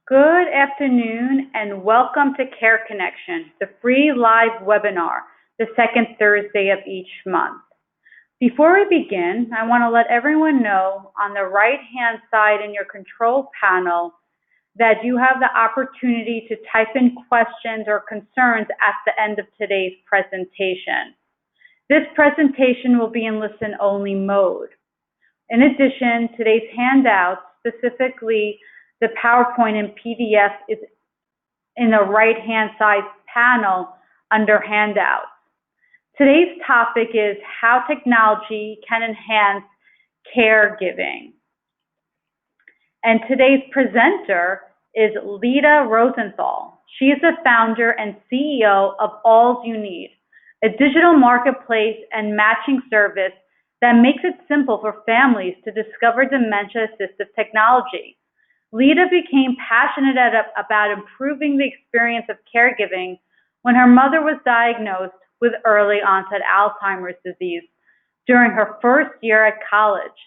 Good afternoon and welcome to Care Connection, the free live webinar, the second Thursday of each month. Before we begin, I want to let everyone know on the right-hand side in your control panel that you have the opportunity to type in questions or concerns at the end of today's presentation. This presentation will be in listen-only mode. In addition, today's handouts, specifically the PowerPoint and PDF, is in the right-hand side panel under handouts. Today's topic is how technology can enhance caregiving. And today's presenter is Lita Rosenthal. She is the founder and CEO of All You Need, a digital marketplace and matching service that makes it simple for families to discover dementia-assistive technology. Lita became passionate about improving the experience of caregiving when her mother was diagnosed with early onset Alzheimer's disease during her first year at college.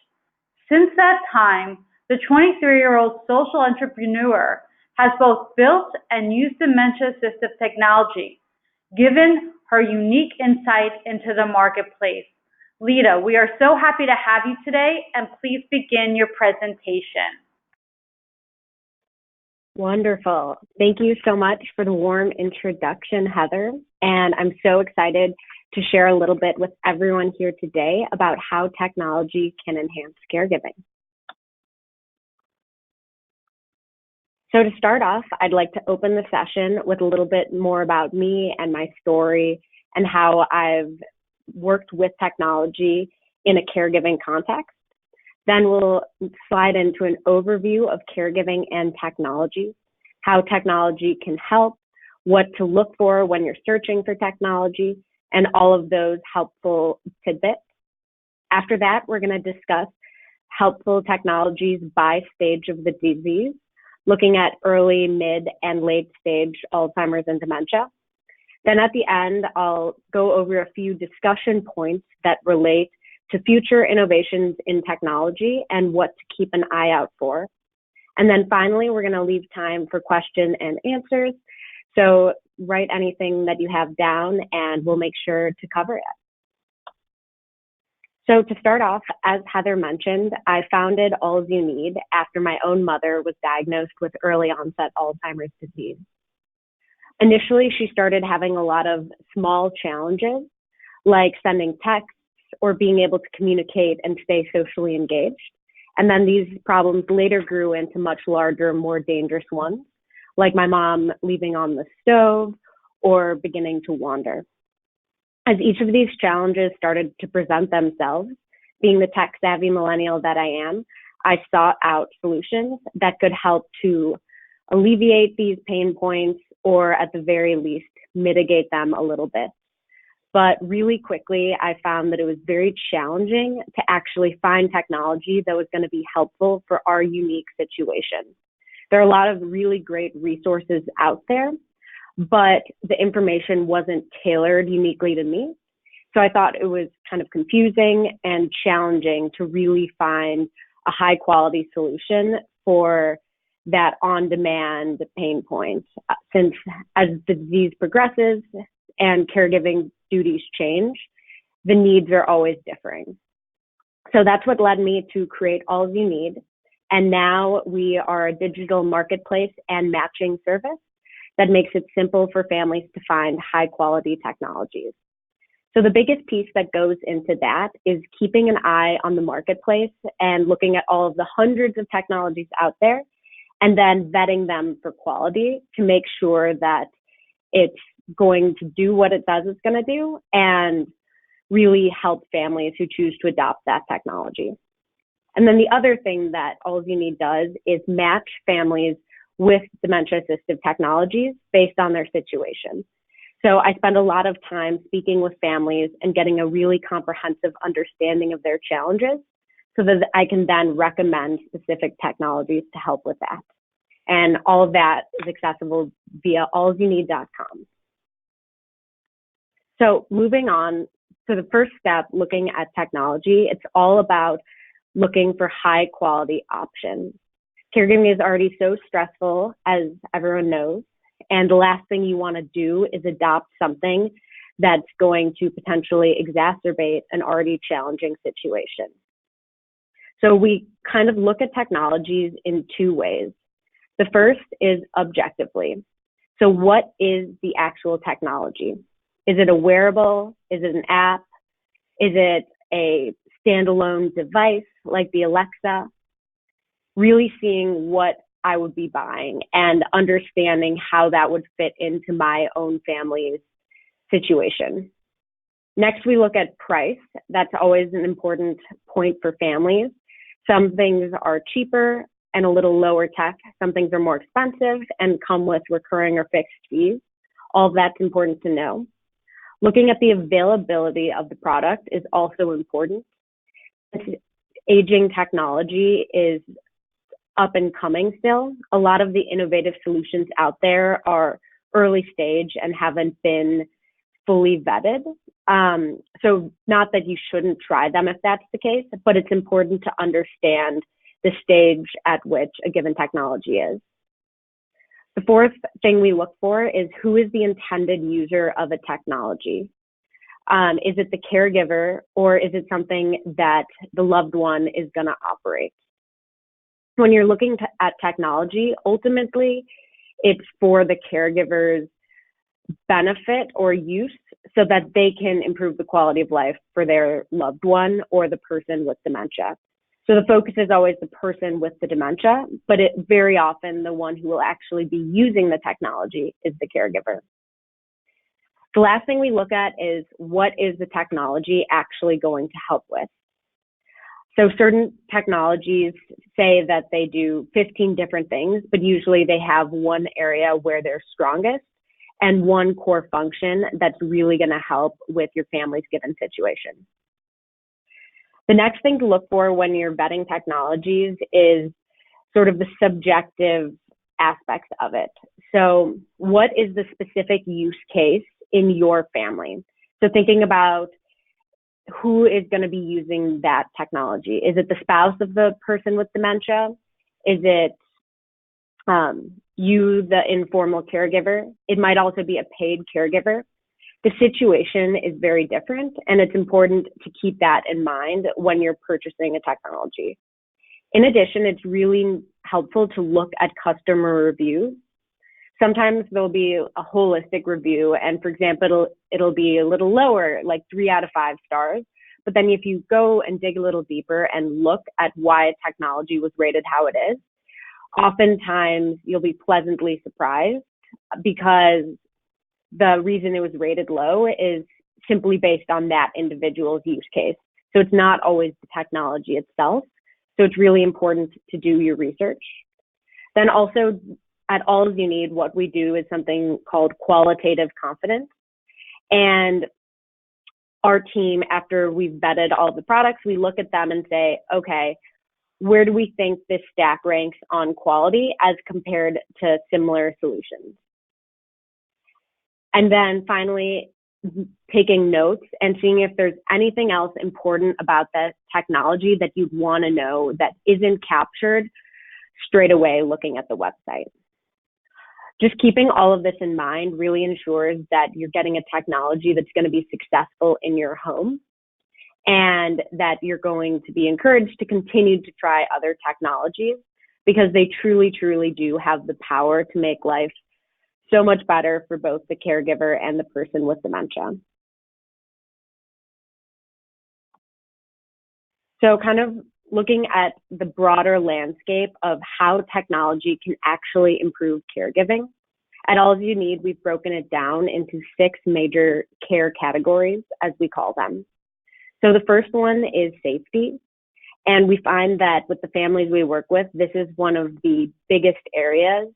Since that time, the 23-year-old social entrepreneur has both built and used dementia-assistive technology, given her unique insight into the marketplace. Lita, we are so happy to have you today, and please begin your presentation. Wonderful. Thank you so much for the warm introduction, Heather. And I'm so excited to share a little bit with everyone here today about how technology can enhance caregiving. So to start off, I'd like to open the session with a little bit more about me and my story and how I've worked with technology in a caregiving context. Then we'll slide into an overview of caregiving and technology, how technology can help, what to look for when you're searching for technology, and all of those helpful tidbits. After that, we're going to discuss helpful technologies by stage of the disease, looking at early, mid, and late stage Alzheimer's and dementia. Then at the end, I'll go over a few discussion points that relate to future innovations in technology and what to keep an eye out for. And then finally, we're going to leave time for question and answers. So write anything that you have down and we'll make sure to cover it. So to start off, as Heather mentioned, I founded All You Need after my own mother was diagnosed with early onset Alzheimer's disease. Initially, she started having a lot of small challenges, like sending texts or being able to communicate and stay socially engaged. And then these problems later grew into much larger, more dangerous ones, like my mom leaving on the stove or beginning to wander. As each of these challenges started to present themselves, being the tech-savvy millennial that I am, I sought out solutions that could help to alleviate these pain points or at the very least mitigate them a little bit. But really quickly, I found that it was very challenging to actually find technology that was going to be helpful for our unique situation. There are a lot of really great resources out there, but the information wasn't tailored uniquely to me. So I thought it was kind of confusing and challenging to really find a high quality solution for that on-demand pain point, since as the disease progresses and caregiving duties change, the needs are always differing. So that's what led me to create All You Need. And now we are a digital marketplace and matching service that makes it simple for families to find high quality technologies. So the biggest piece that goes into that is keeping an eye on the marketplace and looking at all of the hundreds of technologies out there and then vetting them for quality to make sure that it's going to do what it says it's going to do and really help families who choose to adopt that technology. And then the other thing that All You Need does is match families with dementia-assistive technologies based on their situation. So I spend a lot of time speaking with families and getting a really comprehensive understanding of their challenges so that I can then recommend specific technologies to help with that. And all of that is accessible via allyouneed.com. So moving on to the first step, looking at technology, it's all about looking for high quality options. Caregiving is already so stressful, as everyone knows, and the last thing you want to do is adopt something that's going to potentially exacerbate an already challenging situation. So we kind of look at technologies in two ways. The first is objectively. So what is the actual technology? Is it a wearable? Is it an app? Is it a standalone device like the Alexa? Really seeing what I would be buying and understanding how that would fit into my own family's situation. Next, we look at price. That's always an important point for families. Some things are cheaper and a little lower tech. Some things are more expensive and come with recurring or fixed fees. All of that's important to know. Looking at the availability of the product is also important. Aging technology is up and coming still. A lot of the innovative solutions out there are early stage and haven't been fully vetted. So not that you shouldn't try them if that's the case, but it's important to understand the stage at which a given technology is. The fourth thing we look for is who is the intended user of a technology. Is it the caregiver, or is it something that the loved one is going to operate? When you're looking at technology, ultimately, it's for the caregiver's benefit or use so that they can improve the quality of life for their loved one or the person with dementia. So the focus is always the person with the dementia, but very often the one who will actually be using the technology is the caregiver. The last thing we look at is what is the technology actually going to help with? So certain technologies say that they do 15 different things, but usually they have one area where they're strongest and one core function that's really going to help with your family's given situation. The next thing to look for when you're vetting technologies is sort of the subjective aspects of it. So what is the specific use case in your family? So thinking about who is going to be using that technology. Is it the spouse of the person with dementia? Is it you, the informal caregiver? It might also be a paid caregiver. The situation is very different, and it's important to keep that in mind when you're purchasing a technology. In addition, it's really helpful to look at customer reviews. Sometimes there'll be a holistic review, and for example, it'll be a little lower, like 3 out of 5 stars. But then if you go and dig a little deeper and look at why a technology was rated how it is, oftentimes you'll be pleasantly surprised because the reason it was rated low is simply based on that individual's use case. So it's not always the technology itself. So it's really important to do your research. Then also, at All You Need, what we do is something called qualitative confidence. And our team, after we've vetted all the products, we look at them and say, okay, where do we think this stack ranks on quality as compared to similar solutions? And then finally, taking notes and seeing if there's anything else important about that technology that you'd want to know that isn't captured straight away looking at the website. Just keeping all of this in mind really ensures that you're getting a technology that's going to be successful in your home and that you're going to be encouraged to continue to try other technologies because they truly, truly do have the power to make life so much better for both the caregiver and the person with dementia. So kind of looking at the broader landscape of how technology can actually improve caregiving. At All You Need, we've broken it down into 6 major care categories, as we call them. So the first one is safety. And we find that with the families we work with, this is one of the biggest areas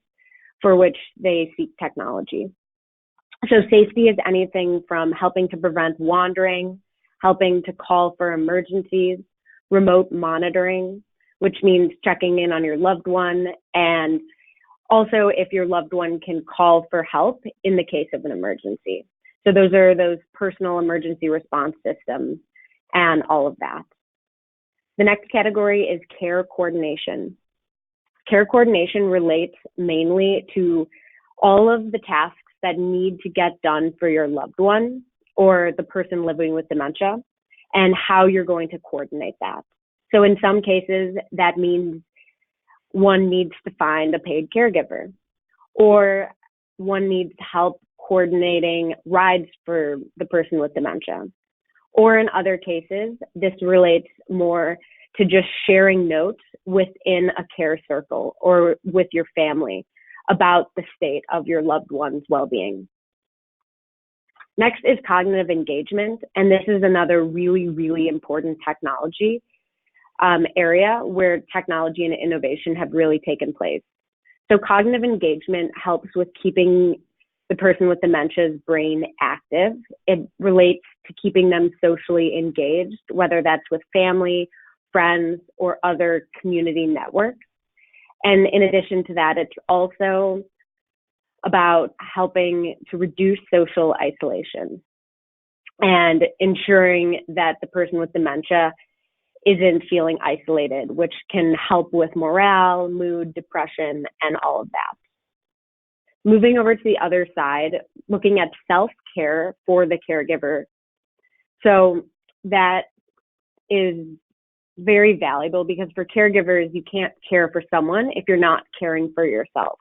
for which they seek technology. So safety is anything from helping to prevent wandering, helping to call for emergencies, remote monitoring, which means checking in on your loved one, and also if your loved one can call for help in the case of an emergency. So those are those personal emergency response systems and all of that. The next category is care coordination. Care coordination relates mainly to all of the tasks that need to get done for your loved one or the person living with dementia and how you're going to coordinate that. So in some cases, that means one needs to find a paid caregiver, or one needs help coordinating rides for the person with dementia. Or in other cases, this relates more to just sharing notes within a care circle or with your family about the state of your loved one's well-being. Next is cognitive engagement, and this is another really, really important technology area where technology and innovation have really taken place. So cognitive engagement helps with keeping the person with dementia's brain active. It relates to keeping them socially engaged, whether that's with family, friends, or other community networks. And in addition to that, it's also about helping to reduce social isolation and ensuring that the person with dementia isn't feeling isolated, which can help with morale, mood, depression, and all of that. Moving over to the other side, looking at self-care for the caregiver. So that is very valuable because for caregivers, you can't care for someone if you're not caring for yourself.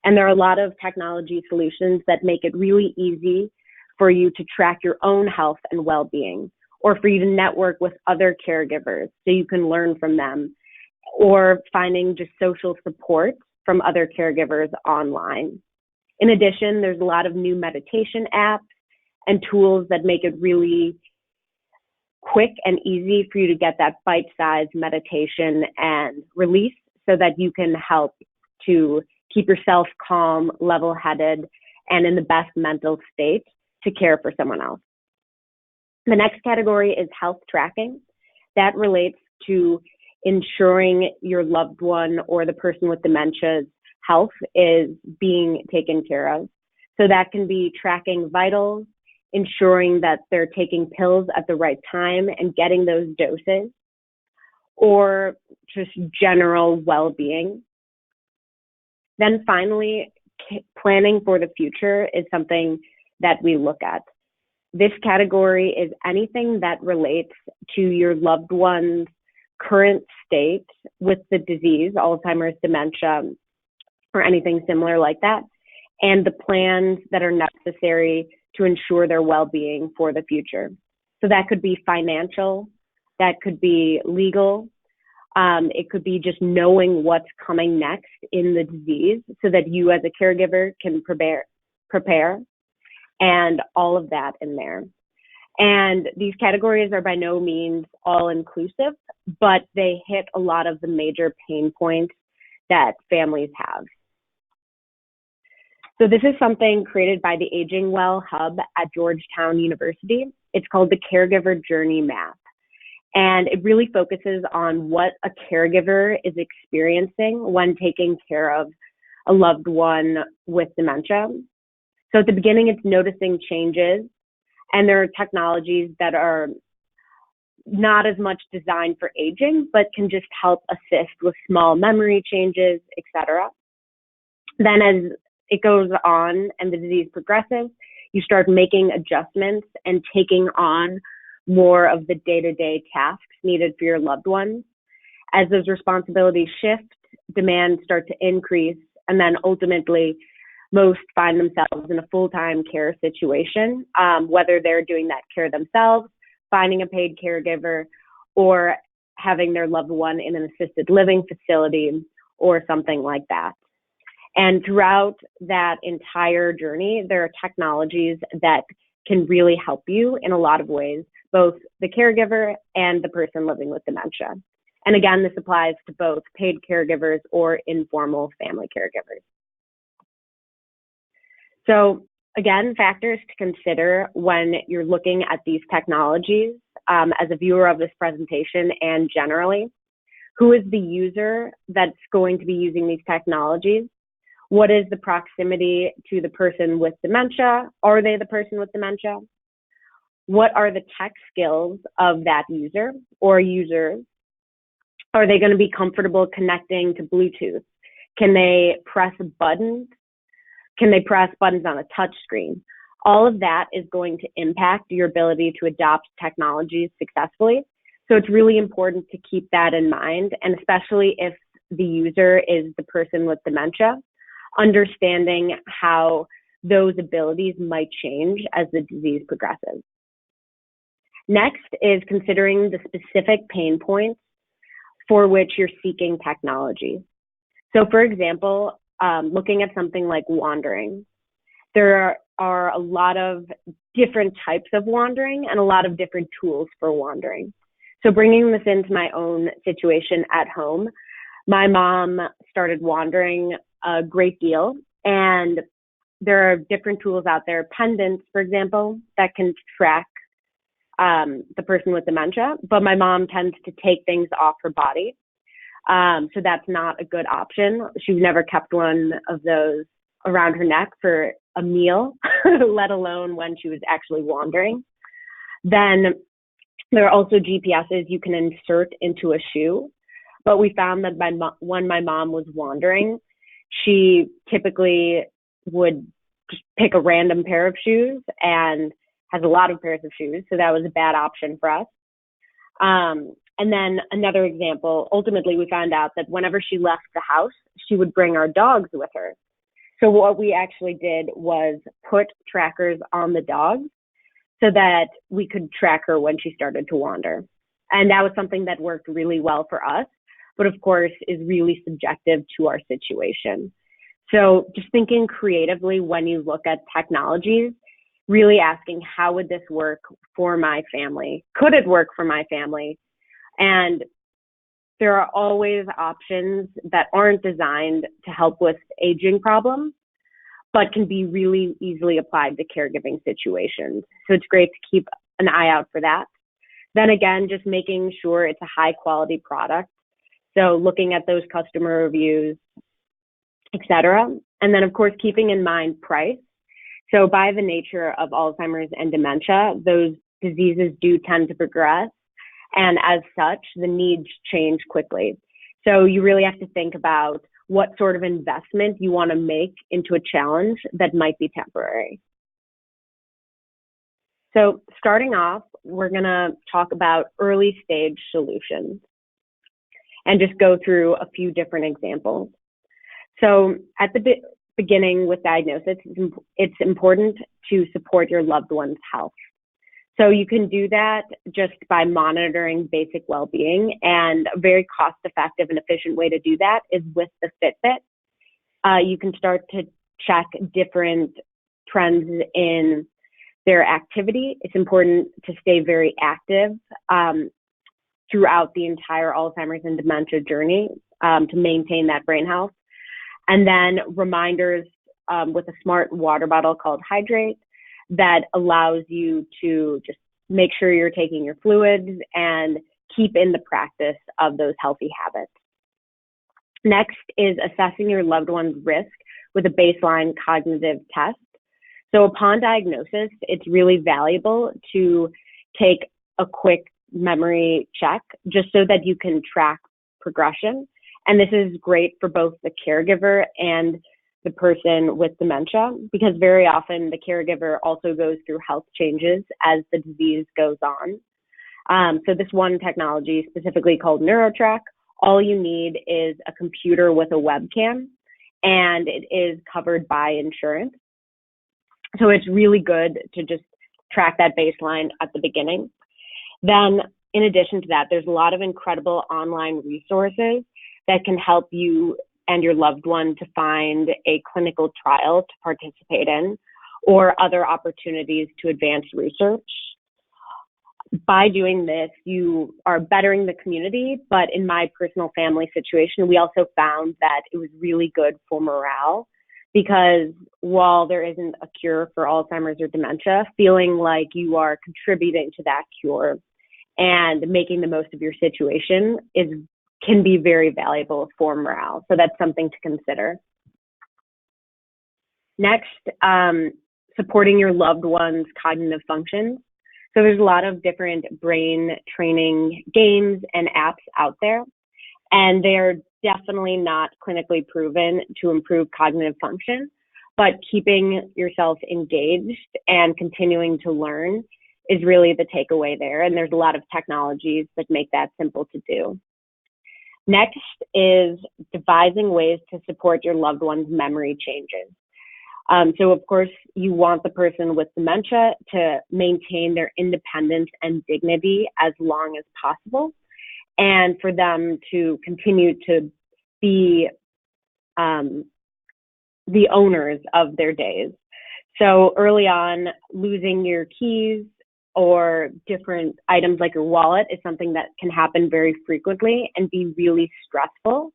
And there are a lot of technology solutions that make it really easy for you to track your own health and well-being, or for you to network with other caregivers so you can learn from them, or finding just social support from other caregivers online. In addition, there's a lot of new meditation apps and tools that make it really quick and easy for you to get that bite-sized meditation and release so that you can help to keep yourself calm, level-headed, and in the best mental state to care for someone else. The next category is health tracking. That relates to ensuring your loved one or the person with dementia's health is being taken care of. So that can be tracking vitals, ensuring that they're taking pills at the right time and getting those doses, or just general well-being. Then finally, planning for the future is something that we look at. This category is anything that relates to your loved one's current state with the disease, Alzheimer's, dementia, or anything similar like that, and the plans that are necessary to ensure their well-being for the future. So that could be financial, that could be legal, it could be just knowing what's coming next in the disease so that you as a caregiver can prepare, and all of that in there. And these categories are by no means all inclusive, but they hit a lot of the major pain points that families have. So this is something created by the Aging Well Hub at Georgetown University. It's called the Caregiver Journey Map. And it really focuses on what a caregiver is experiencing when taking care of a loved one with dementia. So at the beginning, it's noticing changes, and there are technologies that are not as much designed for aging, but can just help assist with small memory changes, etc. Then as it goes on and the disease progresses, you start making adjustments and taking on more of the day-to-day tasks needed for your loved ones. As those responsibilities shift, demands start to increase, and then ultimately most find themselves in a full-time care situation, whether they're doing that care themselves, finding a paid caregiver, or having their loved one in an assisted living facility or something like that. And throughout that entire journey, there are technologies that can really help you in a lot of ways, both the caregiver and the person living with dementia. And again, this applies to both paid caregivers or informal family caregivers. So again, factors to consider when you're looking at these technologies as a viewer of this presentation and generally. Who is the user that's going to be using these technologies? What is the proximity to the person with dementia? Are they the person with dementia? What are the tech skills of that user or users? Are they going to be comfortable connecting to Bluetooth Can they press buttons? Can they press buttons on a touch screen? All of that is going to impact your ability to adopt technologies successfully. So it's really important to keep that in mind, and especially if the user is the person with dementia, understanding how those abilities might change as the disease progresses. Next is considering the specific pain points for which you're seeking technology. So for example, looking at something like wandering, there are a lot of different types of wandering and a lot of different tools for wandering. So bringing this into my own situation at home, my mom started wandering a great deal, and there are different tools out there, pendants, for example, that can track the person with dementia, but my mom tends to take things off her body. So that's not a good option. She's never kept one of those around her neck for a meal, let alone when she was actually wandering. Then there are also GPSs you can insert into a shoe, but we found that when my mom was wandering, she typically would just pick a random pair of shoes and has a lot of pairs of shoes, so that was a bad option for us. And then another example, ultimately we found out that whenever she left the house, she would bring our dogs with her. So what we actually did was put trackers on the dogs so that we could track her when she started to wander. And that was something that worked really well for us, but of course is really subjective to our situation. So just thinking creatively when you look at technologies, really asking, how would this work for my family? Could it work for my family? And there are always options that aren't designed to help with aging problems, but can be really easily applied to caregiving situations. So it's great to keep an eye out for that. Then again, just making sure it's a high quality product. So looking at those customer reviews, et cetera. And then of course, keeping in mind price. So by the nature of Alzheimer's and dementia, those diseases do tend to progress. And as such, the needs change quickly. So you really have to think about what sort of investment you want to make into a challenge that might be temporary. So starting off, we're going to talk about early stage solutions and just go through a few different examples. So at the beginning with diagnosis, it's important to support your loved one's health. So you can do that just by monitoring basic well-being, and a very cost-effective and efficient way to do that is with the Fitbit. You can start to check different trends in their activity. It's important to stay very active throughout the entire Alzheimer's and dementia journey to maintain that brain health. And then reminders with a smart water bottle called Hydrate that allows you to just make sure you're taking your fluids and keep in the practice of those healthy habits. Next is assessing your loved one's risk with a baseline cognitive test. So upon diagnosis, it's really valuable to take a quick memory check just so that you can track progression. And this is great for both the caregiver and the person with dementia, because very often the caregiver also goes through health changes as the disease goes on. So this one technology, specifically called NeuroTrack, all you need is a computer with a webcam, and it is covered by insurance. So it's really good to just track that baseline at the beginning. Then in addition to that, there's a lot of incredible online resources that can help you and your loved one to find a clinical trial to participate in, or other opportunities to advance research. By doing this, you are bettering the community, but in my personal family situation, we also found that it was really good for morale, because while there isn't a cure for Alzheimer's or dementia, feeling like you are contributing to that cure and making the most of your situation can be very valuable for morale. So that's something to consider. Next, supporting your loved one's cognitive functions. So there's a lot of different brain training games and apps out there, and they're definitely not clinically proven to improve cognitive function, but keeping yourself engaged and continuing to learn is really the takeaway there. And there's a lot of technologies that make that simple to do. Next is devising ways to support your loved one's memory changes. So of course, you want the person with dementia to maintain their independence and dignity as long as possible, and for them to continue to be the owners of their days. So early on, losing your keys or different items like your wallet is something that can happen very frequently and be really stressful.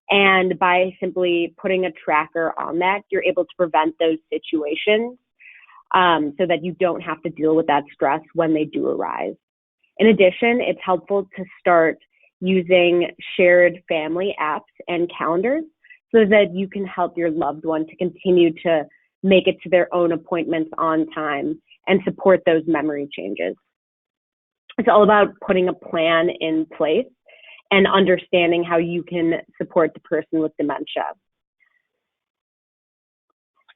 And by simply putting a tracker on that, you're able to prevent those situations so that you don't have to deal with that stress when they do arise. In addition, it's helpful to start using shared family apps and calendars so that you can help your loved one to continue to make it to their own appointments on time and support those memory changes. It's all about putting a plan in place and understanding how you can support the person with dementia.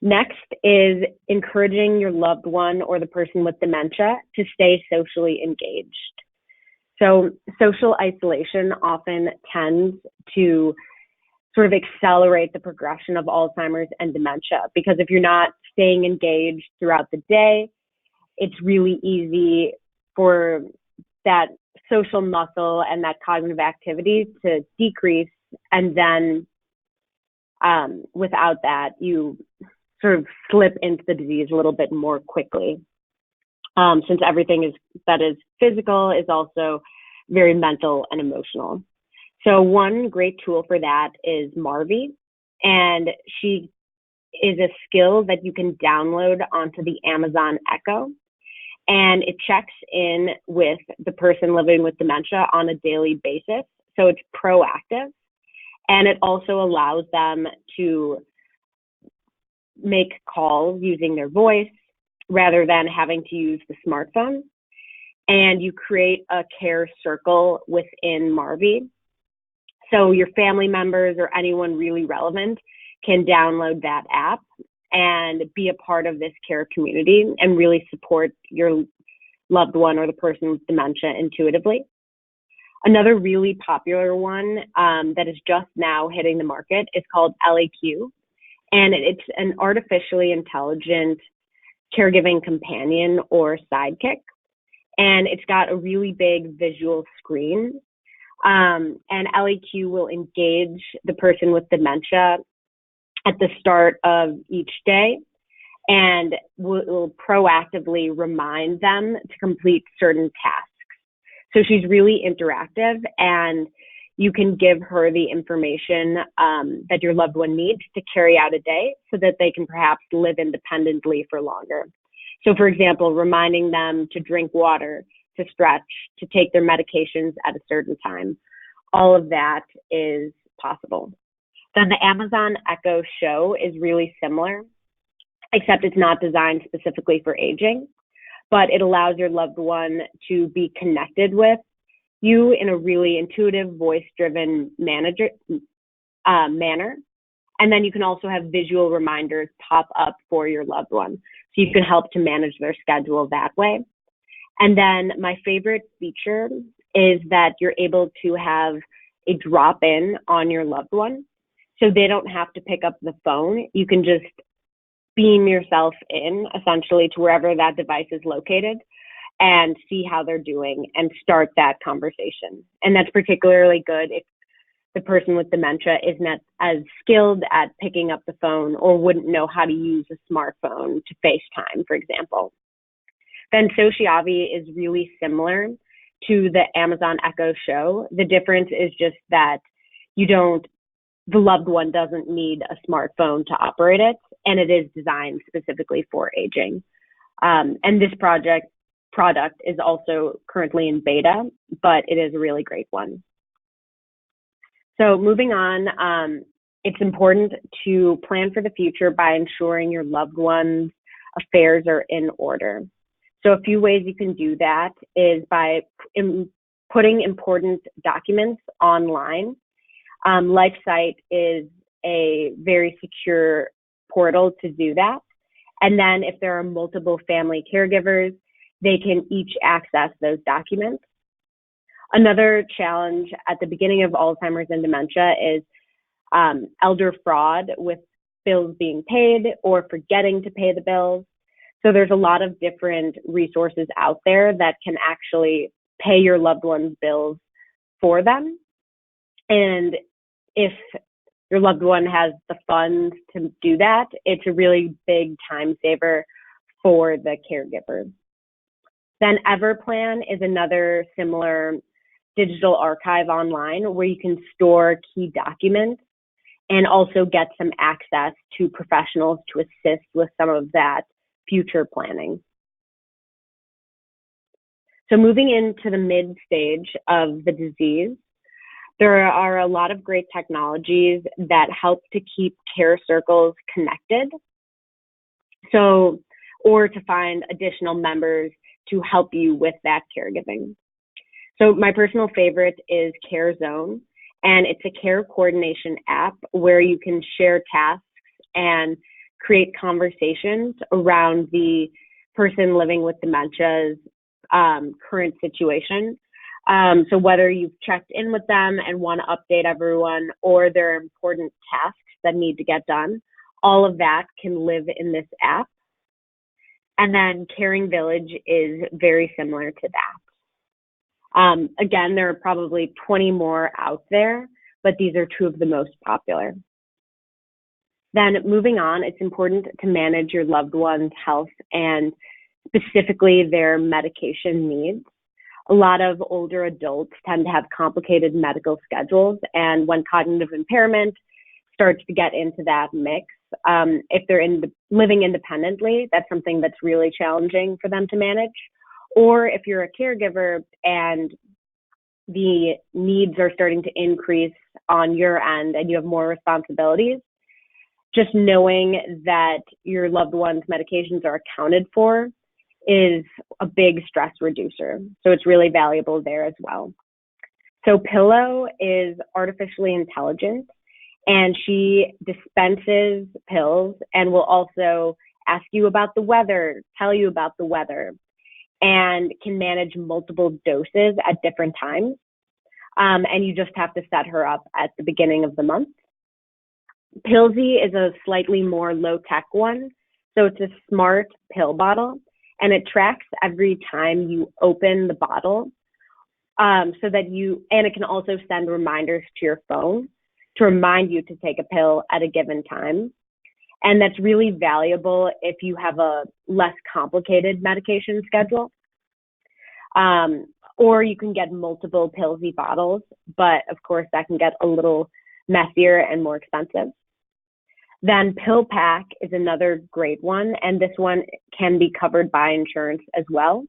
Next is encouraging your loved one or the person with dementia to stay socially engaged. So social isolation often tends to sort of accelerate the progression of Alzheimer's and dementia, because if you're not staying engaged throughout the day, it's really easy for that social muscle and that cognitive activity to decrease. And then without that, you sort of slip into the disease a little bit more quickly. Since everything that is physical is also very mental and emotional. So one great tool for that is Marvi, and she is a skill that you can download onto the Amazon Echo, and it checks in with the person living with dementia on a daily basis. So it's proactive, and it also allows them to make calls using their voice rather than having to use the smartphone. And you create a care circle within Marvi. So your family members or anyone really relevant can download that app and be a part of this care community and really support your loved one or the person with dementia intuitively. Another really popular one that is just now hitting the market is called LAQ, and it's an artificially intelligent caregiving companion or sidekick. And it's got a really big visual screen. And LAQ will engage the person with dementia at the start of each day and will proactively remind them to complete certain tasks. So she's really interactive, and you can give her the information that your loved one needs to carry out a day so that they can perhaps live independently for longer. So for example, reminding them to drink water, to stretch, to take their medications at a certain time. All of that is possible. Then the Amazon Echo Show is really similar, except it's not designed specifically for aging, but it allows your loved one to be connected with you in a really intuitive, voice-driven manner. And then you can also have visual reminders pop up for your loved one. So you can help to manage their schedule that way. And then my favorite feature is that you're able to have a drop-in on your loved one. So they don't have to pick up the phone. You can just beam yourself in essentially to wherever that device is located and see how they're doing and start that conversation. And that's particularly good if the person with dementia isn't as skilled at picking up the phone or wouldn't know how to use a smartphone to FaceTime, for example. Then Sociavi is really similar to the Amazon Echo Show. The difference is just that the loved one doesn't need a smartphone to operate it, and it is designed specifically for aging. And this product is also currently in beta, but it is a really great one. So moving on, it's important to plan for the future by ensuring your loved one's affairs are in order. So a few ways you can do that is by putting important documents online LifeSite is a very secure portal to do that. And then if there are multiple family caregivers, they can each access those documents. Another challenge at the beginning of Alzheimer's and dementia is elder fraud with bills being paid or forgetting to pay the bills. So there's a lot of different resources out there that can actually pay your loved one's bills for them. And if your loved one has the funds to do that, it's a really big time saver for the caregiver. Then Everplan is another similar digital archive online where you can store key documents and also get some access to professionals to assist with some of that future planning. So moving into the mid stage of the disease, there are a lot of great technologies that help to keep care circles connected. Or to find additional members to help you with that caregiving. So my personal favorite is CareZone, and it's a care coordination app where you can share tasks and create conversations around the person living with dementia's current situation. So whether you've checked in with them and want to update everyone, or there are important tasks that need to get done, all of that can live in this app. And then Caring Village is very similar to that. Again, there are probably 20 more out there, but these are two of the most popular. Then moving on, it's important to manage your loved one's health and specifically their medication needs. A lot of older adults tend to have complicated medical schedules, and when cognitive impairment starts to get into that mix, if they're living independently, that's something that's really challenging for them to manage. Or if you're a caregiver and the needs are starting to increase on your end and you have more responsibilities, just knowing that your loved one's medications are accounted for is a big stress reducer. So it's really valuable there as well. So Pillow is artificially intelligent, and she dispenses pills and will also ask you about the weather, tell you about the weather, and can manage multiple doses at different times. And you just have to set her up at the beginning of the month. Pillsy is a slightly more low-tech one. So it's a smart pill bottle, and it tracks every time you open the bottle, and it can also send reminders to your phone to remind you to take a pill at a given time. And that's really valuable if you have a less complicated medication schedule. Or you can get multiple Pillsy bottles, but of course that can get a little messier and more expensive. Then PillPack is another great one, and this one can be covered by insurance as well.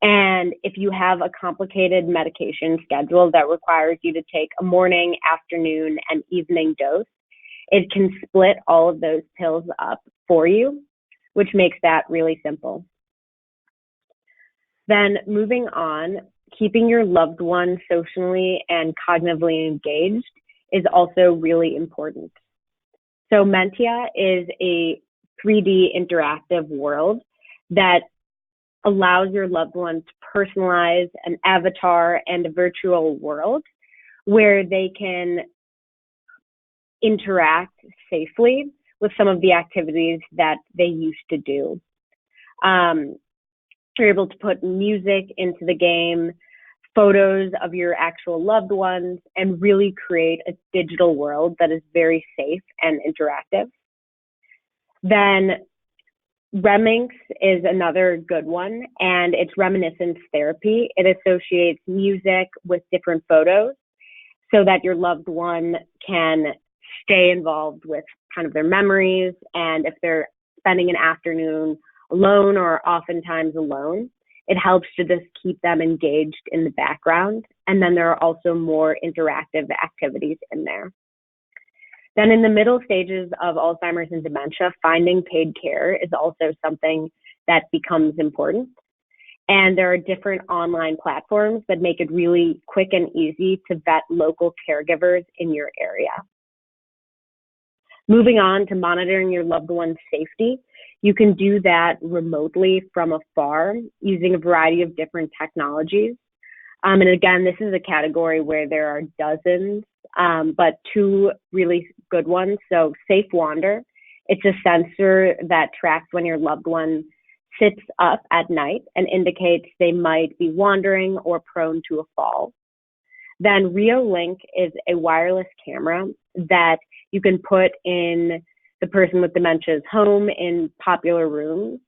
And if you have a complicated medication schedule that requires you to take a morning, afternoon, and evening dose, it can split all of those pills up for you, which makes that really simple. Then moving on, keeping your loved one socially and cognitively engaged is also really important. So Mentia is a 3D interactive world that allows your loved one to personalize an avatar and a virtual world where they can interact safely with some of the activities that they used to do. You're able to put music into the game, photos of your actual loved ones, and really create a digital world that is very safe and interactive. Then Remix is another good one, and it's reminiscence therapy. It associates music with different photos so that your loved one can stay involved with kind of their memories, and if they're spending an afternoon alone or oftentimes alone, it helps to just keep them engaged in the background. And then there are also more interactive activities in there. Then in the middle stages of Alzheimer's and dementia, finding paid care is also something that becomes important. And there are different online platforms that make it really quick and easy to vet local caregivers in your area. Moving on to monitoring your loved one's safety, you can do that remotely from afar using a variety of different technologies. And again, this is a category where there are dozens, but two really good ones. So Safe Wander, it's a sensor that tracks when your loved one sits up at night and indicates they might be wandering or prone to a fall. Then RioLink is a wireless camera that you can put in the person with dementia's home in popular rooms,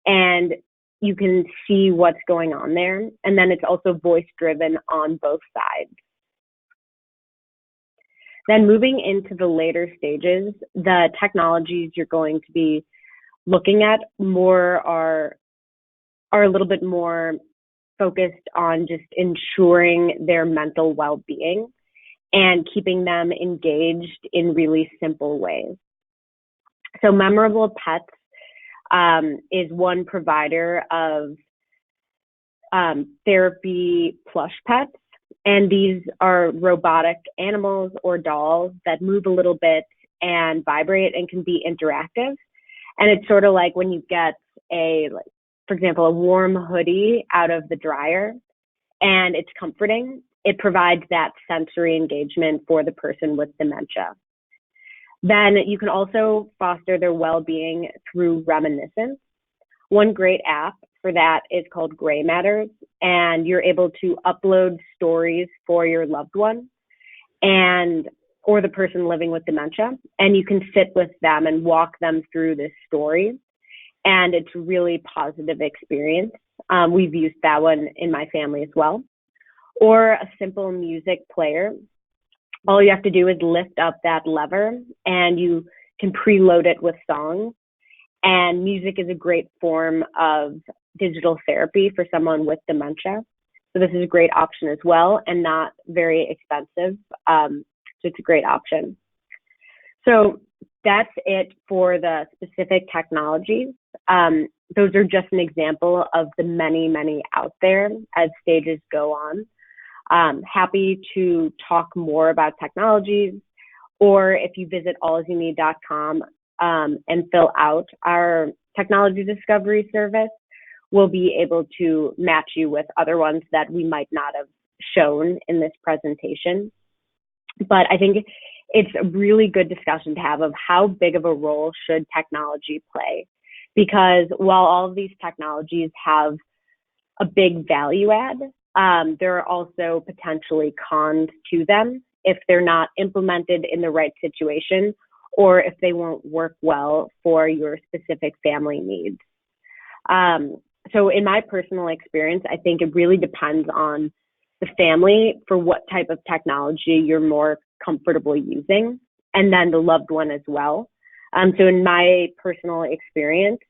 and you can see what's going on there. And then it's also voice driven on both sides. Then moving into the later stages, the technologies you're going to be looking at more are a little bit more focused on just ensuring their mental well-being and keeping them engaged in really simple ways. So Memorable Pets is one provider of therapy plush pets, and these are robotic animals or dolls that move a little bit and vibrate and can be interactive. And it's sort of like when you get for example, a warm hoodie out of the dryer and it's comforting, it provides that sensory engagement for the person with dementia. Then you can also foster their well-being through reminiscence. One great app for that is called Gray Matters, and you're able to upload stories for your loved one or the person living with dementia, and you can sit with them and walk them through this story, and it's a really positive experience. We've used that one in my family as well. Or a simple music player. All you have to do is lift up that lever and you can preload it with songs. And music is a great form of digital therapy for someone with dementia. So this is a great option as well and not very expensive. So it's a great option. So that's it for the specific technologies. Those are just an example of the many, many out there as stages go on. Happy to talk more about technologies, or if you visit allisyouneed.com and fill out our technology discovery service, we'll be able to match you with other ones that we might not have shown in this presentation. But I think it's a really good discussion to have of how big of a role should technology play, because while all of these technologies have a big value add, there are also potentially cons to them if they're not implemented in the right situation or if they won't work well for your specific family needs. So in my personal experience, I think it really depends on the family for what type of technology you're more comfortable using, and then the loved one as well. So in my personal experience,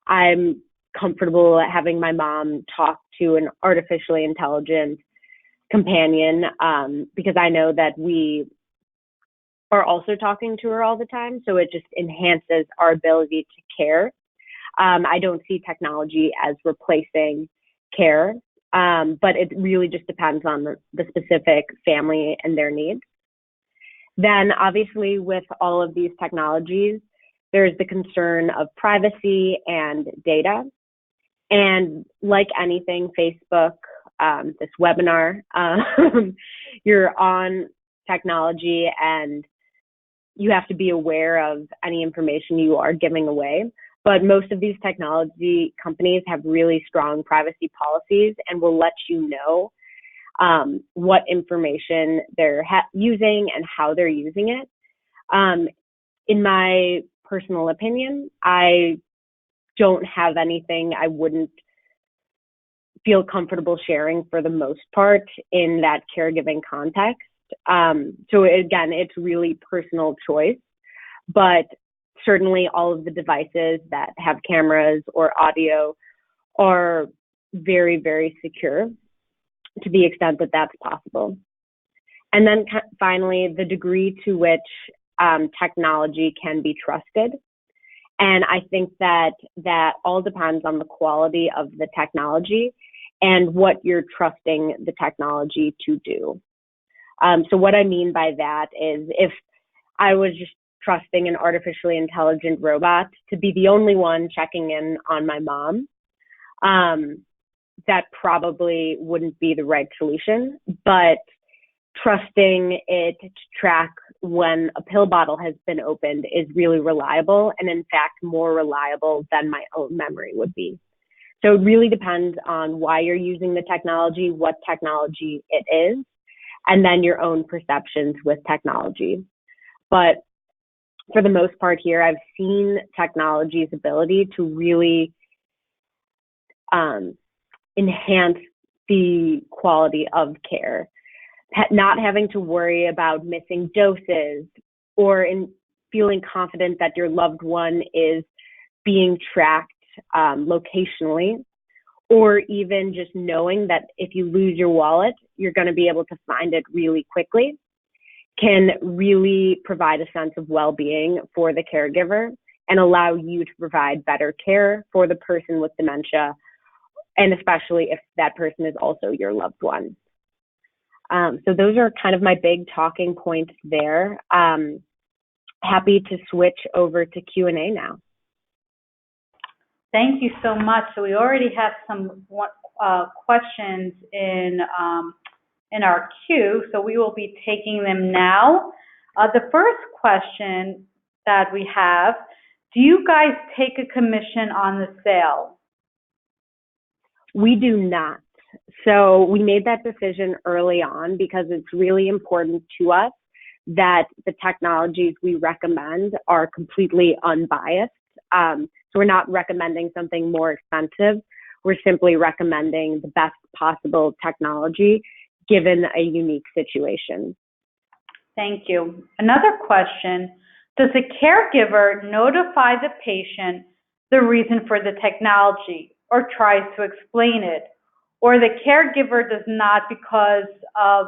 I'm comfortable having my mom talk to an artificially intelligent companion because I know that we are also talking to her all the time. So it just enhances our ability to care. I don't see technology as replacing care, but it really just depends on the specific family and their needs. Then obviously with all of these technologies, there's the concern of privacy and data. And like anything, Facebook, this webinar, you're on technology and you have to be aware of any information you are giving away. But most of these technology companies have really strong privacy policies and will let you know what information they're using and how they're using it. In my personal opinion, I don't have anything I wouldn't feel comfortable sharing for the most part in that caregiving context. So again, it's really personal choice, but certainly all of the devices that have cameras or audio are very, very secure to the extent that that's possible. And then finally, the degree to which technology can be trusted. And I think that all depends on the quality of the technology and what you're trusting the technology to do. So what I mean by that is if I was just trusting an artificially intelligent robot to be the only one checking in on my mom, that probably wouldn't be the right solution. But trusting it to track when a pill bottle has been opened is really reliable, and in fact more reliable than my own memory would be. So it really depends on why you're using the technology, what technology it is, and then your own perceptions with technology. But for the most part here, I've seen technology's ability to really enhance the quality of care. Not having to worry about missing doses or in feeling confident that your loved one is being tracked locationally, or even just knowing that if you lose your wallet, you're going to be able to find it really quickly, can really provide a sense of well-being for the caregiver and allow you to provide better care for the person with dementia, and especially if that person is also your loved one. So those are kind of my big talking points there. Happy to switch over to Q&A now. Thank you so much. So we already have some questions in our queue, so we will be taking them now. The first question that we have, do you guys take a commission on the sale? We do not. So we made that decision early on because it's really important to us that the technologies we recommend are completely unbiased. So we're not recommending something more expensive. We're simply recommending the best possible technology given a unique situation. Thank you. Another question, does the caregiver notify the patient the reason for the technology or tries to explain it? Or the caregiver does not because of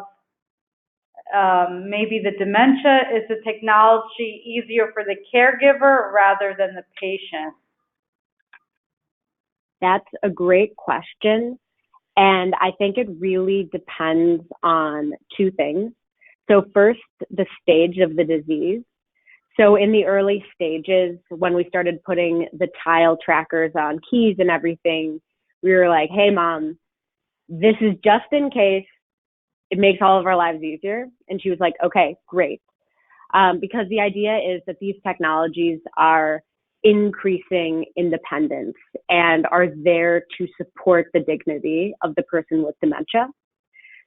maybe the dementia? Is the technology easier for the caregiver rather than the patient? That's a great question. And I think it really depends on two things. So first, the stage of the disease. So in the early stages, when we started putting the tile trackers on keys and everything, we were like, hey, Mom, this is just in case. It makes all of our lives easier. And she was like, okay, great. Because the idea is that these technologies are increasing independence and are there to support the dignity of the person with dementia.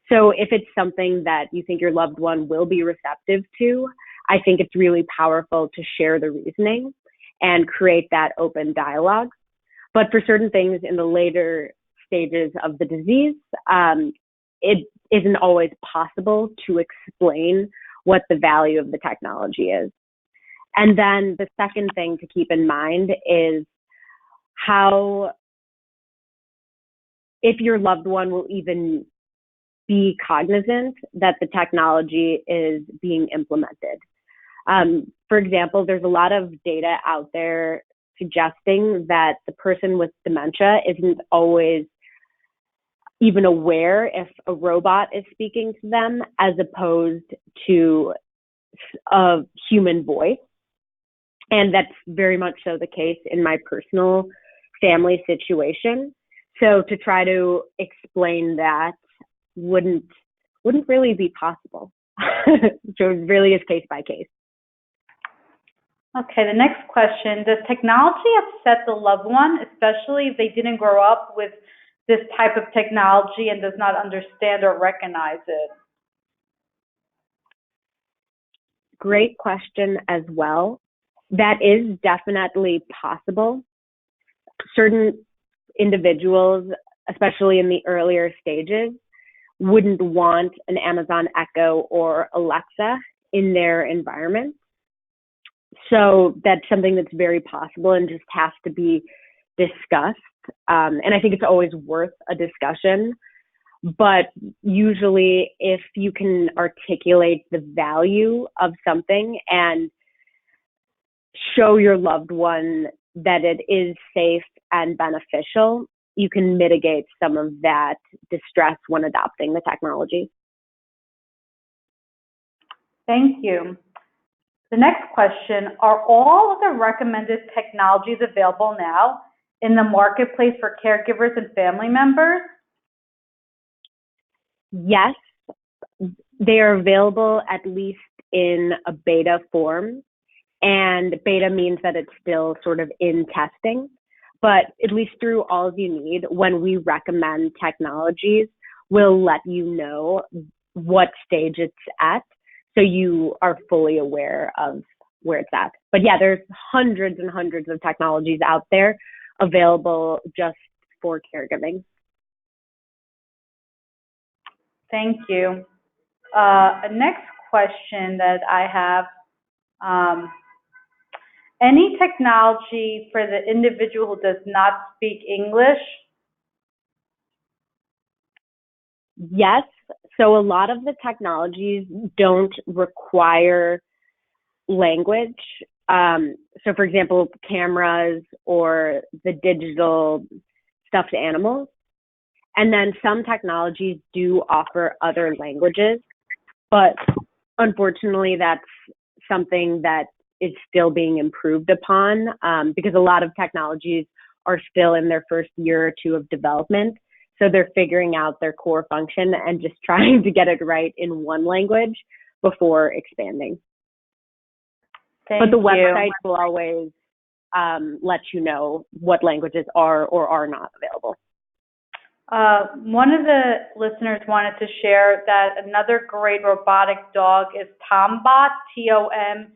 So if it's something that you think your loved one will be receptive to, I think it's really powerful to share the reasoning and create that open dialogue. But for certain things in the later stages of the disease, it isn't always possible to explain what the value of the technology is. And then the second thing to keep in mind is how, if your loved one will even be cognizant that the technology is being implemented. For example, there's a lot of data out there suggesting that the person with dementia isn't always even aware if a robot is speaking to them as opposed to a human voice. And that's very much so the case in my personal family situation. So to try to explain that wouldn't really be possible. So it really is case by case. Okay, the next question, does technology upset the loved one, especially if they didn't grow up with this type of technology and does not understand or recognize it? Great question as well. That is definitely possible. Certain individuals, especially in the earlier stages, wouldn't want an Amazon Echo or Alexa in their environment. So that's something that's very possible and just has to be discussed. And I think it's always worth a discussion. But usually if you can articulate the value of something and show your loved one that it is safe and beneficial, you can mitigate some of that distress when adopting the technology. Thank you. The next question, are all of the recommended technologies available now in the marketplace for caregivers and family members? Yes, they are available at least in a beta form. And beta means that it's still sort of in testing. But at least through All You Need, when we recommend technologies, we'll let you know what stage it's at, so you are fully aware of where it's at. But yeah, there's hundreds and hundreds of technologies out there available just for caregiving. Thank you. Next question that I have, any technology for the individual who does not speak English? Yes. So a lot of the technologies don't require language. So for example, cameras or the digital stuffed animals. And then some technologies do offer other languages, but unfortunately that's something that is still being improved upon, because a lot of technologies are still in their first year or two of development. So they're figuring out their core function and just trying to get it right in one language before expanding. But the website will always let you know what languages are or are not available. One of the listeners wanted to share that another great robotic dog is Tombot, Tombot,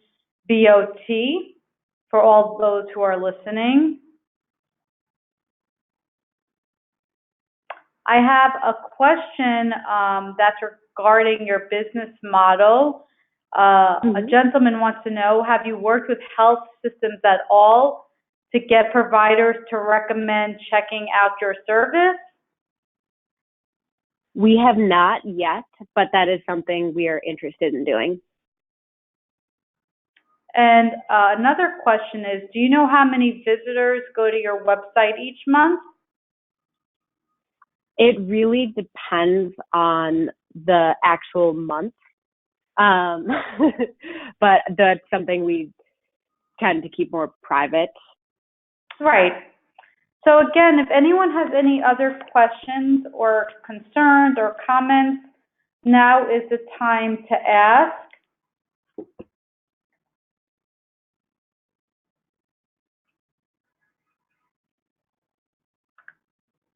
for all those who are listening. I have a question that's regarding your business model. A gentleman wants to know, have you worked with health systems at all to get providers to recommend checking out your service? We have not yet, but that is something we are interested in doing. And another question is, do you know how many visitors go to your website each month? It really depends on the actual month, but that's something we tend to keep more private. Right. So again, if anyone has any other questions or concerns or comments, now is the time to ask.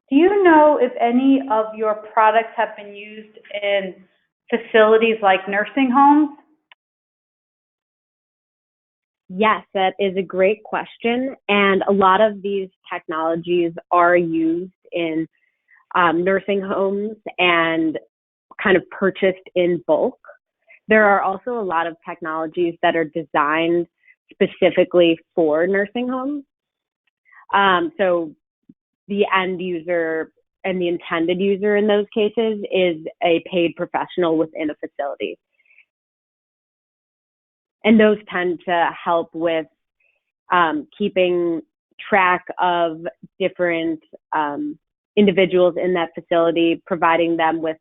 Do you know if any of your products have been used in facilities like nursing homes? Yes, that is a great question. And a lot of these technologies are used in nursing homes and kind of purchased in bulk. There are also a lot of technologies that are designed specifically for nursing homes. So the end user and the intended user in those cases is a paid professional within a facility. And those tend to help with keeping track of different individuals in that facility, providing them with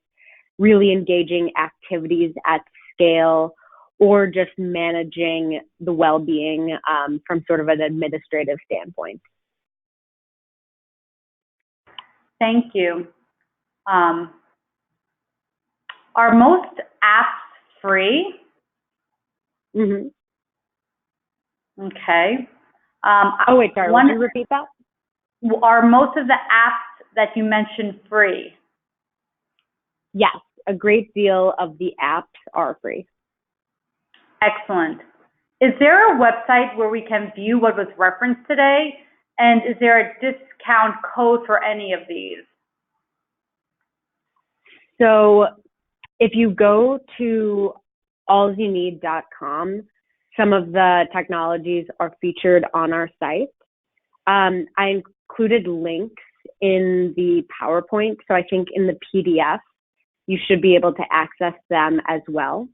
really engaging activities at scale, or just managing the well-being from sort of an administrative standpoint. Thank you. Are most apps free? Mm-hmm. Okay. Oh, wait, sorry, would you repeat that? Are most of the apps that you mentioned free? Yes, a great deal of the apps are free. Excellent. Is there a website where we can view what was referenced today? And is there a discount code for any of these? So if you go to allyouneed.com, some of the technologies are featured on our site. I included links in the PowerPoint, so I think in the PDF, you should be able to access them as well.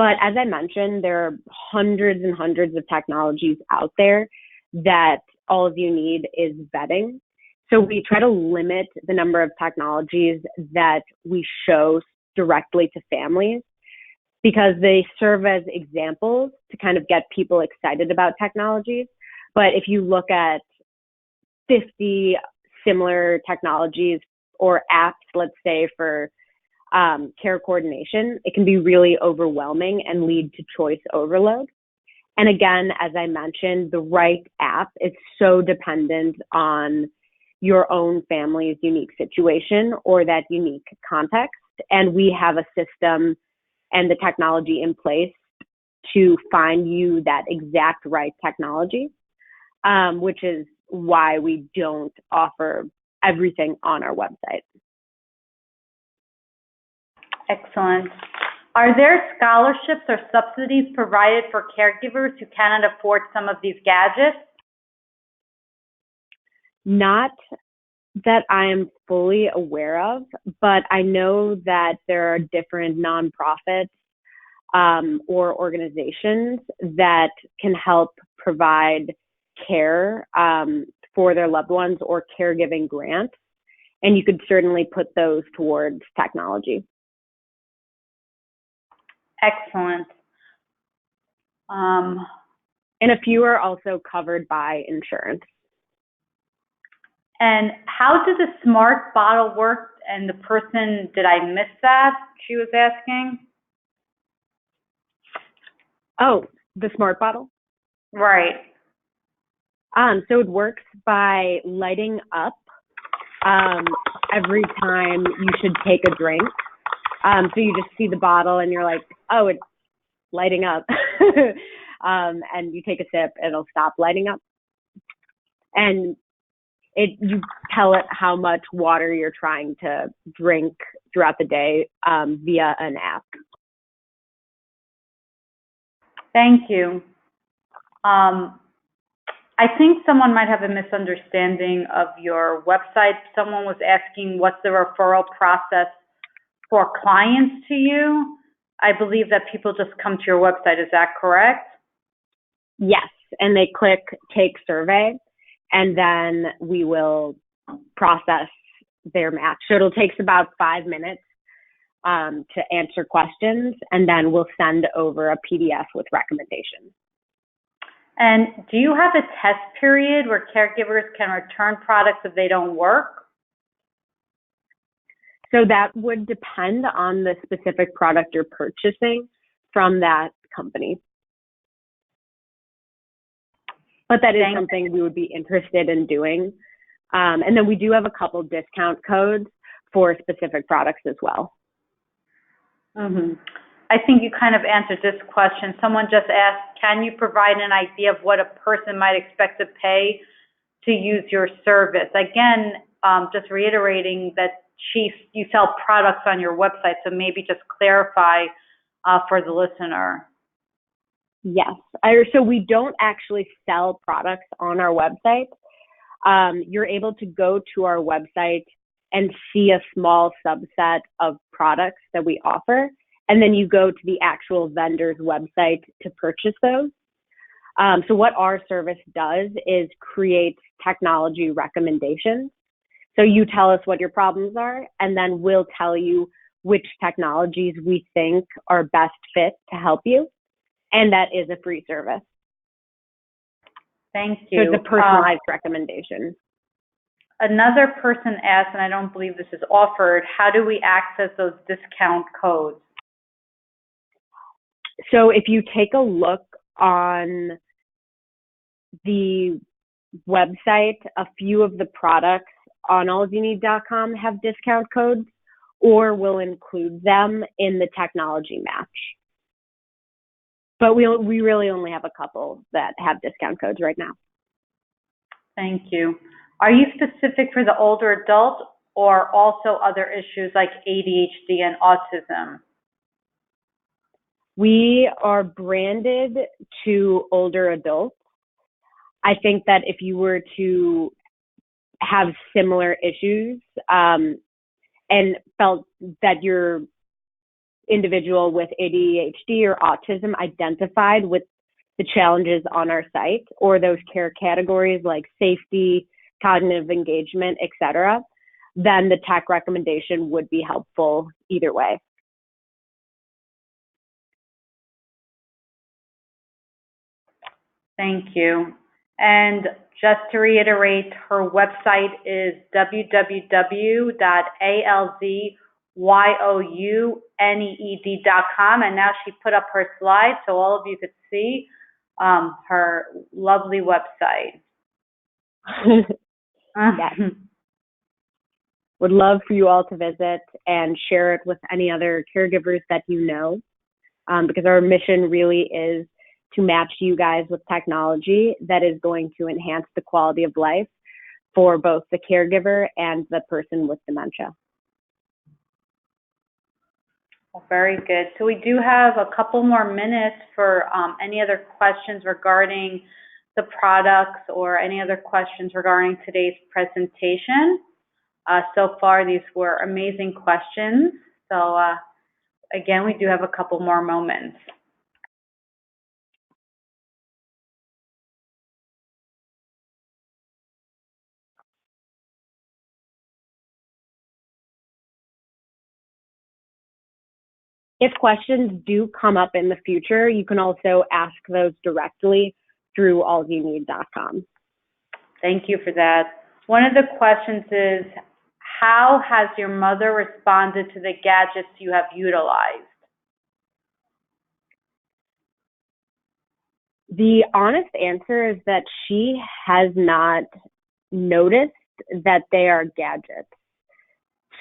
But as I mentioned, there are hundreds and hundreds of technologies out there that all of you need is vetting. So we try to limit the number of technologies that we show directly to families because they serve as examples to kind of get people excited about technologies. But if you look at 50 similar technologies or apps, let's say for care coordination, it can be really overwhelming and lead to choice overload. And again, as I mentioned, the right app is so dependent on your own family's unique situation or that unique context. And we have a system and the technology in place to find you that exact right technology, which is why we don't offer everything on our website. Excellent. Are there scholarships or subsidies provided for caregivers who cannot afford some of these gadgets? Not that I am fully aware of, but I know that there are different nonprofits or organizations that can help provide care for their loved ones or caregiving grants, and you could certainly put those towards technology. Excellent. And a few are also covered by insurance. And how does the smart bottle work? And the person, did I miss that? She was asking. Oh, the smart bottle? Right. So it works by lighting up every time you should take a drink. So you just see the bottle and you're like, oh, it's lighting up. And you take a sip, it'll stop lighting up. And you tell it how much water you're trying to drink throughout the day via an app. Thank you. I think someone might have a misunderstanding of your website. Someone was asking what's the referral process for clients to you. I believe that people just come to your website. Is that correct? Yes, and they click Take Survey, and then we will process their match. So it'll take about 5 minutes to answer questions, and then we'll send over a PDF with recommendations. And do you have a test period where caregivers can return products if they don't work? So that would depend on the specific product you're purchasing from that company. But that is something we would be interested in doing. And then we do have a couple discount codes for specific products as well. Mm-hmm. I think you kind of answered this question. Someone just asked, can you provide an idea of what a person might expect to pay to use your service? Again, just reiterating that you sell products on your website, so maybe just clarify for the listener. Yes, so we don't actually sell products on our website. You're able to go to our website and see a small subset of products that we offer, and then you go to the actual vendor's website to purchase those. So what our service does is create technology recommendations. So you tell us what your problems are, and then we'll tell you which technologies we think are best fit to help you. And that is a free service. Thank you. So it's a personalized recommendation. Another person asked, and I don't believe this is offered, how do we access those discount codes? So if you take a look on the website, a few of the products on allyouneed.com have discount codes, or we'll include them in the technology match. But we really only have a couple that have discount codes right now. Thank you. Are you specific for the older adult or also other issues like ADHD and autism? We are branded to older adults. I think that if you were to have similar issues and felt that your individual with ADHD or autism identified with the challenges on our site or those care categories like safety, cognitive engagement, etc., then the tech recommendation would be helpful either way. Thank you. And just to reiterate, her website is www.alzyouneed.com. And now she put up her slide so all of you could see her lovely website. Yes. Would love for you all to visit and share it with any other caregivers that you know, because our mission really is to match you guys with technology that is going to enhance the quality of life for both the caregiver and the person with dementia. Well, very good. So we do have a couple more minutes for any other questions regarding the products or any other questions regarding today's presentation. So far, these were amazing questions. So again, we do have a couple more moments. If questions do come up in the future, you can also ask those directly through allyouneed.com. Thank you for that. One of the questions is, how has your mother responded to the gadgets you have utilized? The honest answer is that she has not noticed that they are gadgets.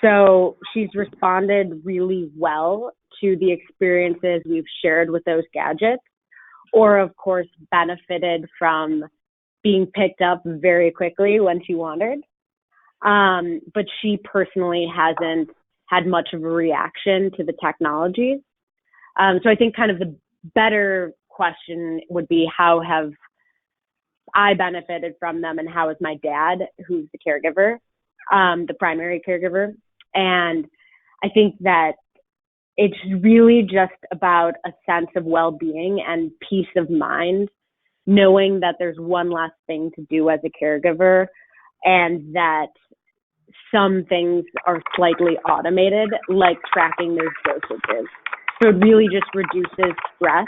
So she's responded really well to the experiences we've shared with those gadgets, or of course benefited from being picked up very quickly when she wanted. But she personally hasn't had much of a reaction to the technologies. So I think kind of the better question would be, how have I benefited from them, and how is my dad, who's the caregiver, the primary caregiver? And I think that it's really just about a sense of well-being and peace of mind, knowing that there's one less thing to do as a caregiver, and that some things are slightly automated, like tracking those dosages. So it really just reduces stress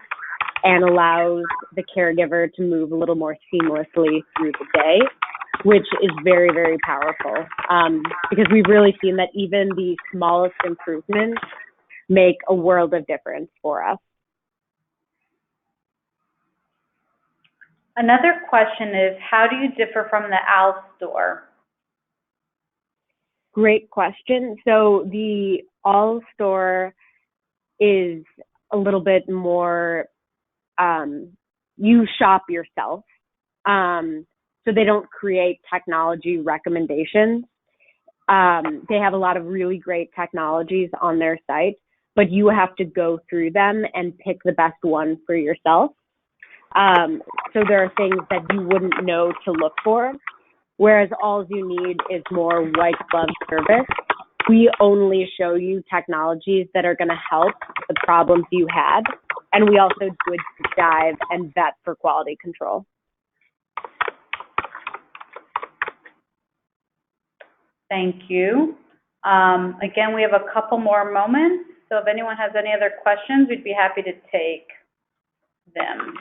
and allows the caregiver to move a little more seamlessly through the day, which is very, very powerful, because we've really seen that even the smallest improvements make a world of difference for us. Another question is, how do you differ from the OWL store? Great question. So the OWL store is a little bit more, you shop yourself. So they don't create technology recommendations. They have a lot of really great technologies on their site, but you have to go through them and pick the best one for yourself. So there are things that you wouldn't know to look for, whereas All You Need is more white glove service. We only show you technologies that are going to help the problems you had, and we also do a deep dive and vet for quality control. Thank you. Again, we have a couple more moments, so if anyone has any other questions, we'd be happy to take them.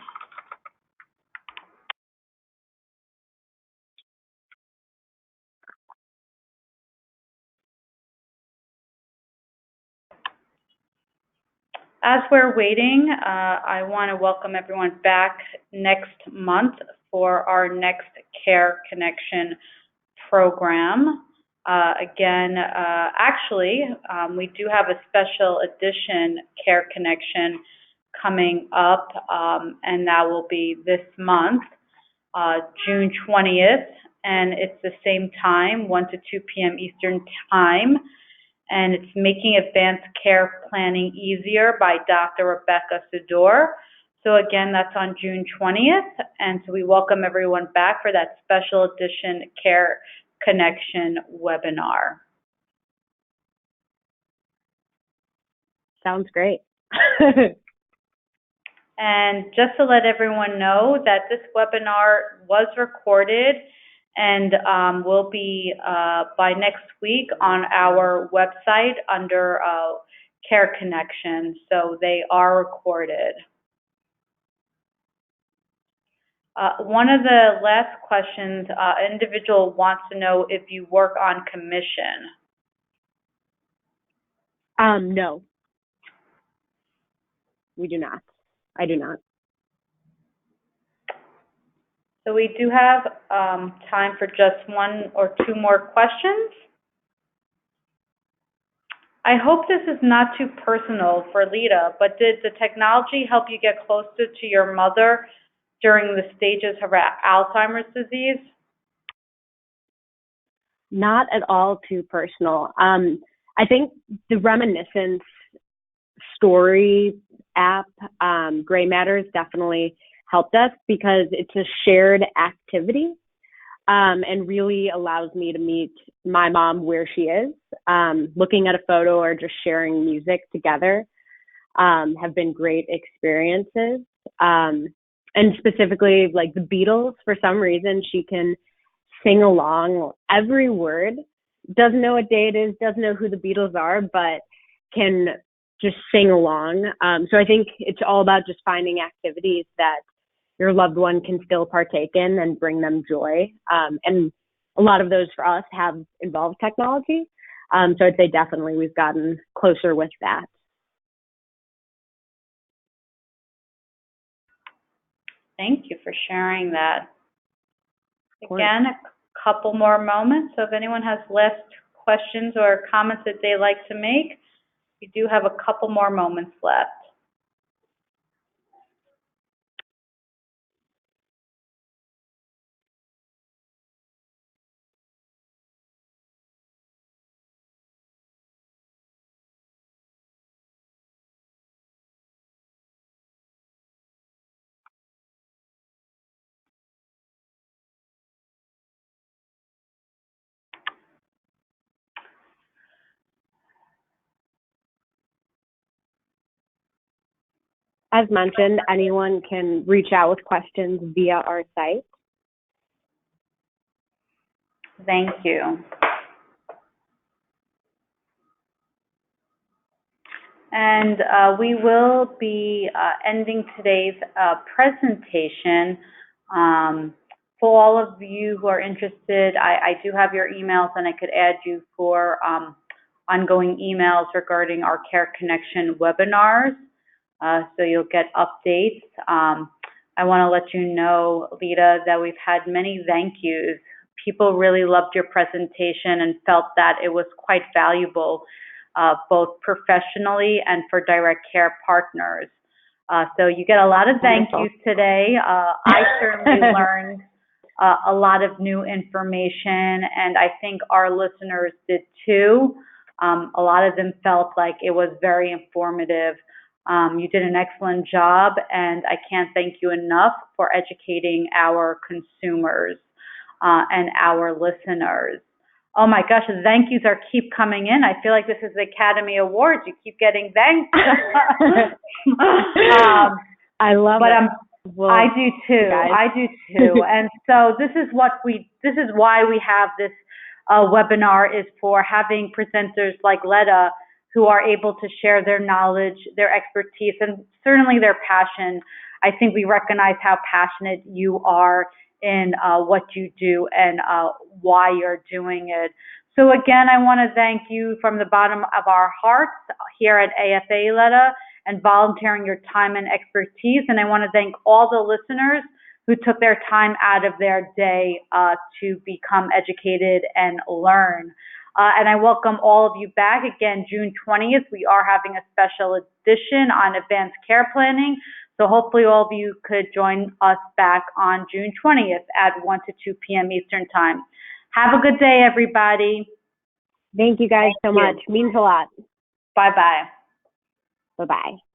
As we're waiting, I want to welcome everyone back next month for our next Care Connection program. We do have a special edition Care Connection coming up, and that will be this month, June 20th, and it's the same time, 1 to 2 p.m. Eastern Time. And it's Making Advanced Care Planning Easier by Dr. Rebecca Sador. So again, that's on June 20th. And so we welcome everyone back for that special edition Care Connection webinar. Sounds great. And just to let everyone know that this webinar was recorded and will be by next week on our website under Care Connection. So they are recorded. One of the last questions, an individual wants to know if you work on commission. No, we do not. I do not. So we do have time for just one or two more questions. I hope this is not too personal for Lita, but did the technology help you get closer to your mother during the stages of her Alzheimer's disease? Not at all too personal. I think the Reminiscence story app, Gray Matters, definitely helped us because it's a shared activity and really allows me to meet my mom where she is. Looking at a photo or just sharing music together have been great experiences. And specifically, like the Beatles, for some reason, she can sing along every word, doesn't know what day it is, doesn't know who the Beatles are, but can just sing along. So I think it's all about just finding activities that your loved one can still partake in and bring them joy. And a lot of those for us have involved technology. So I'd say definitely we've gotten closer with that. Thank you for sharing that. Again, a couple more moments. So if anyone has last questions or comments that they'd like to make, we do have a couple more moments left. As mentioned, anyone can reach out with questions via our site. Thank you. And we will be ending today's presentation. For all of you who are interested, I do have your emails and I could add you for ongoing emails regarding our Care Connection webinars. So you'll get updates. I want to let you know, Lita, that we've had many thank yous. People really loved your presentation and felt that it was quite valuable, both professionally and for direct care partners. So you get a lot of thank yous today. I certainly learned a lot of new information, and I think our listeners did too. A lot of them felt like it was very informative. You did an excellent job, and I can't thank you enough for educating our consumers and our listeners. Oh my gosh, the thank yous keep coming in. I feel like this is the Academy Awards. You keep getting thanked. I love it. Well, I do too. I do too. And so this is why we have this webinar, is for having presenters like Letta who are able to share their knowledge, their expertise, and certainly their passion. I think we recognize how passionate you are in what you do and why you're doing it. So again, I want to thank you from the bottom of our hearts here at AFA, Letta, and volunteering your time and expertise. And I want to thank all the listeners who took their time out of their day to become educated and learn. And I welcome all of you back. Again, June 20th, we are having a special edition on advanced care planning. So hopefully all of you could join us back on June 20th at 1 to 2 p.m. Eastern Time. Have a good day, everybody. Thank you guys so much. Means a lot. Bye-bye. Bye-bye.